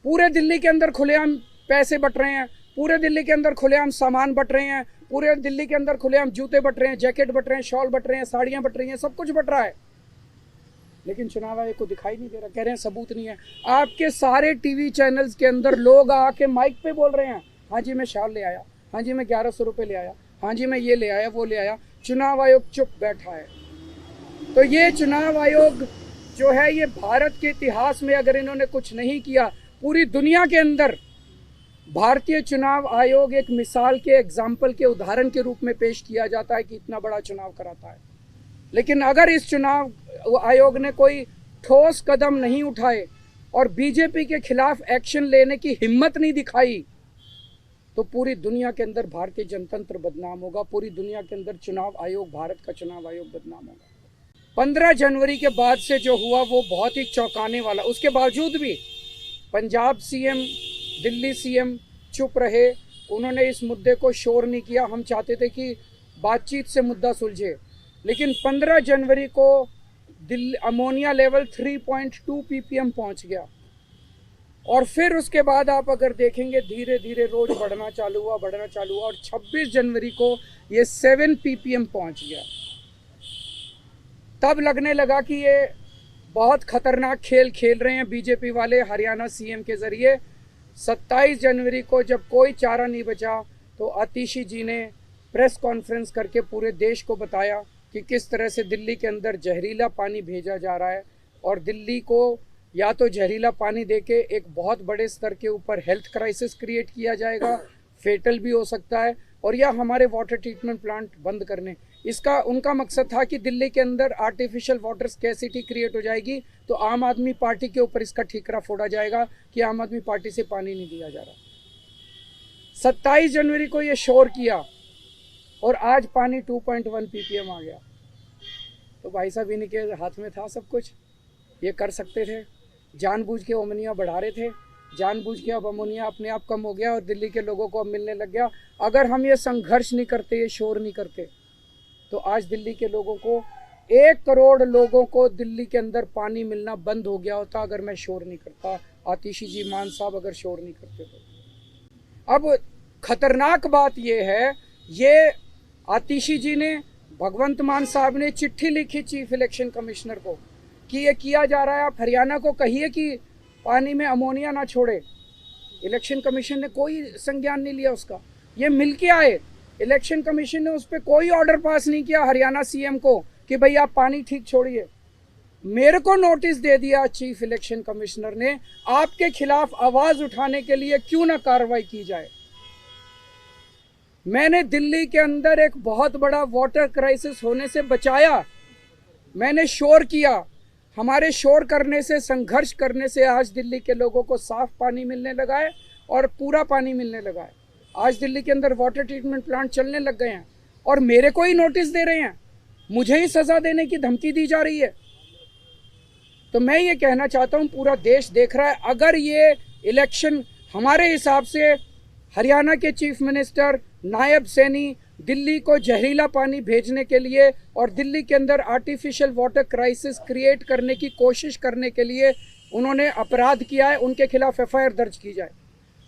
पूरे दिल्ली के अंदर खुलेआम पैसे बट रहे हैं, पूरे दिल्ली के अंदर खुलेआम सामान बट रहे हैं, पूरे दिल्ली के अंदर खुलेआम जूते बट रहे हैं, जैकेट बट रहे हैं, शॉल बट रहे हैं, साड़ियाँ बट रही हैं, सब कुछ बट रहा है। लेकिन चुनाव आयोग को दिखाई नहीं दे रहा, कह रहे हैं सबूत नहीं है। आपके सारे टीवी चैनल्स के अंदर लोग आके माइक पे बोल रहे हैं, हाँ जी मैं शॉल ले आया, हाँ जी मैं 1100 रुपये ले आया, हाँ जी मैं ये ले आया, वो ले आया। चुनाव आयोग चुप बैठा है। तो ये चुनाव आयोग जो है, ये भारत के इतिहास में अगर इन्होंने कुछ नहीं किया, पूरी दुनिया के अंदर भारतीय चुनाव आयोग एक मिसाल के एग्जाम्पल के उदाहरण के रूप में पेश किया जाता है कि इतना बड़ा चुनाव कराता है। लेकिन अगर इस चुनाव आयोग ने कोई ठोस कदम नहीं उठाए और बीजेपी के खिलाफ एक्शन लेने की हिम्मत नहीं दिखाई, तो पूरी दुनिया के अंदर भारतीय जनतंत्र बदनाम होगा, पूरी दुनिया के अंदर चुनाव आयोग, भारत का चुनाव आयोग बदनाम होगा। 15 जनवरी के बाद से जो हुआ वो बहुत ही चौंकाने वाला। उसके बावजूद भी पंजाब सीएम, दिल्ली सीएम चुप रहे, उन्होंने इस मुद्दे को शोर नहीं किया। हम चाहते थे कि बातचीत से मुद्दा सुलझे, लेकिन 15 जनवरी को दिल्ली अमोनिया लेवल 3.2 ppm पहुंच गया और फिर उसके बाद आप अगर देखेंगे धीरे धीरे रोज बढ़ना चालू हुआ और 26 जनवरी को ये 7 ppm पहुंच गया। तब लगने लगा कि ये बहुत खतरनाक खेल खेल रहे हैं बीजेपी वाले हरियाणा सीएम के जरिए। 27 जनवरी को जब कोई चारा नहीं बचा तो आतिशी जी ने प्रेस कॉन्फ्रेंस करके पूरे देश को बताया कि किस तरह से दिल्ली के अंदर जहरीला पानी भेजा जा रहा है और दिल्ली को या तो जहरीला पानी देके एक बहुत बड़े स्तर के ऊपर हेल्थ क्राइसिस क्रिएट किया जाएगा, फेटल भी हो सकता है, और या हमारे वाटर ट्रीटमेंट प्लांट बंद करने। इसका उनका मकसद था कि दिल्ली के अंदर आर्टिफिशियल वाटर स्कैसिटी क्रिएट हो जाएगी तो आम आदमी पार्टी के ऊपर इसका ठीकरा फोड़ा जाएगा कि आम आदमी पार्टी से पानी नहीं दिया जा रहा। 27 जनवरी को ये शोर किया और आज पानी 2.1 ppm आ गया। तो भाई साहब इन्हीं के हाथ में था सब कुछ, ये कर सकते थे। जानबूझ के अमोनिया बढ़ा रहे थे, जानबूझ के अब अमोनिया अपने आप कम हो गया और दिल्ली के लोगों को अब मिलने लग गया। अगर हम ये संघर्ष नहीं करते, ये शोर नहीं करते, तो आज दिल्ली के लोगों को 1 करोड़ लोगों को दिल्ली के अंदर पानी मिलना बंद हो गया होता अगर मैं शोर नहीं करता, आतिशी जी, मान साहब अगर शोर नहीं करते तो। अब खतरनाक बात ये है, ये आतिशी जी ने, भगवंत मान साहब ने चिट्ठी लिखी चीफ इलेक्शन कमिश्नर को कि ये किया जा रहा है, आप हरियाणा को कहिए कि पानी में अमोनिया ना छोड़े। इलेक्शन कमीशन ने कोई संज्ञान नहीं लिया उसका। ये मिल के आए, इलेक्शन कमीशन ने उस पर कोई ऑर्डर पास नहीं किया हरियाणा सीएम को कि भाई आप पानी ठीक छोड़िए। मेरे को नोटिस दे दिया चीफ इलेक्शन कमिश्नर ने, आपके खिलाफ आवाज उठाने के लिए क्यों ना कार्रवाई की जाए। मैंने दिल्ली के अंदर एक बहुत बड़ा वाटर क्राइसिस होने से बचाया, मैंने शोर किया। हमारे शोर करने से, संघर्ष करने से आज दिल्ली के लोगों को साफ पानी मिलने लगा है और पूरा पानी मिलने लगा है। आज दिल्ली के अंदर वाटर ट्रीटमेंट प्लांट चलने लग गए हैं और मेरे को ही नोटिस दे रहे हैं, मुझे ही सजा देने की धमकी दी जा रही है। तो मैं ये कहना चाहता हूँ, पूरा देश देख रहा है, अगर ये इलेक्शन हमारे हिसाब से हरियाणा के चीफ मिनिस्टर नायब सैनी दिल्ली को जहरीला पानी भेजने के लिए और दिल्ली के अंदर आर्टिफिशियल वाटर क्राइसिस क्रिएट करने की कोशिश करने के लिए उन्होंने अपराध किया है, उनके खिलाफ एफआईआर दर्ज की जाए।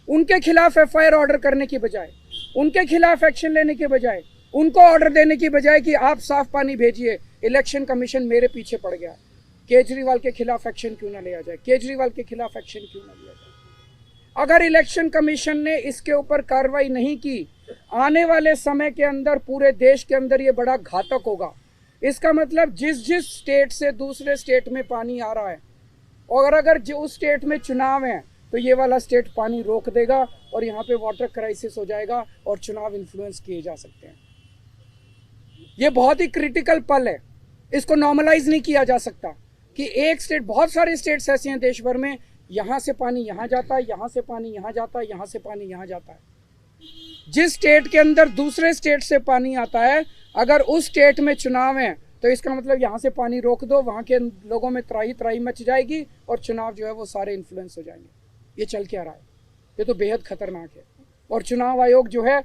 उनके खिलाफ एफआईआर ऑर्डर करने की बजाय, उनके खिलाफ एक्शन लेने के बजाय, उनको ऑर्डर देने की बजाय कि आप साफ पानी भेजिए, इलेक्शन कमीशन मेरे पीछे पड़ गया। केजरीवाल के खिलाफ एक्शन क्यों ना लिया जाए, केजरीवाल के खिलाफ एक्शन क्यों ना लिया जाए। अगर इलेक्शन कमीशन ने इसके ऊपर कार्रवाई नहीं की, आने वाले समय के अंदर पूरे देश के अंदर ये बड़ा घातक होगा। इसका मतलब जिस जिस स्टेट से दूसरे स्टेट में पानी आ रहा है, और अगर उस स्टेट में चुनाव है तो ये वाला स्टेट पानी रोक देगा और यहाँ पे वाटर क्राइसिस हो जाएगा और चुनाव इन्फ्लुएंस किए जा सकते हैं। ये बहुत ही क्रिटिकल पल है, इसको नॉर्मलाइज नहीं किया जा सकता कि एक स्टेट, बहुत सारे स्टेट्स ऐसे हैं देश भर में, यहाँ से पानी यहाँ जाता है, यहाँ से पानी यहाँ जाता है, यहाँ से पानी यहाँ जाता है। जिस स्टेट के अंदर दूसरे स्टेट से पानी आता है, अगर उस स्टेट में चुनाव है तो इसका मतलब यहाँ से पानी रोक दो, वहाँ के लोगों में त्राही त्राही मच जाएगी और चुनाव जो है वो सारे इन्फ्लुएंस हो जाएंगे। ये चल क्या रहा है, ये तो बेहद खतरनाक है। और चुनाव आयोग जो है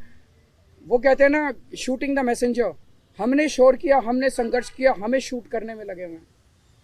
वो कहते हैं ना, शूटिंग द मैसेंजर, हमने शोर किया, हमने संघर्ष किया, हमें शूट करने में लगे हुए हैं।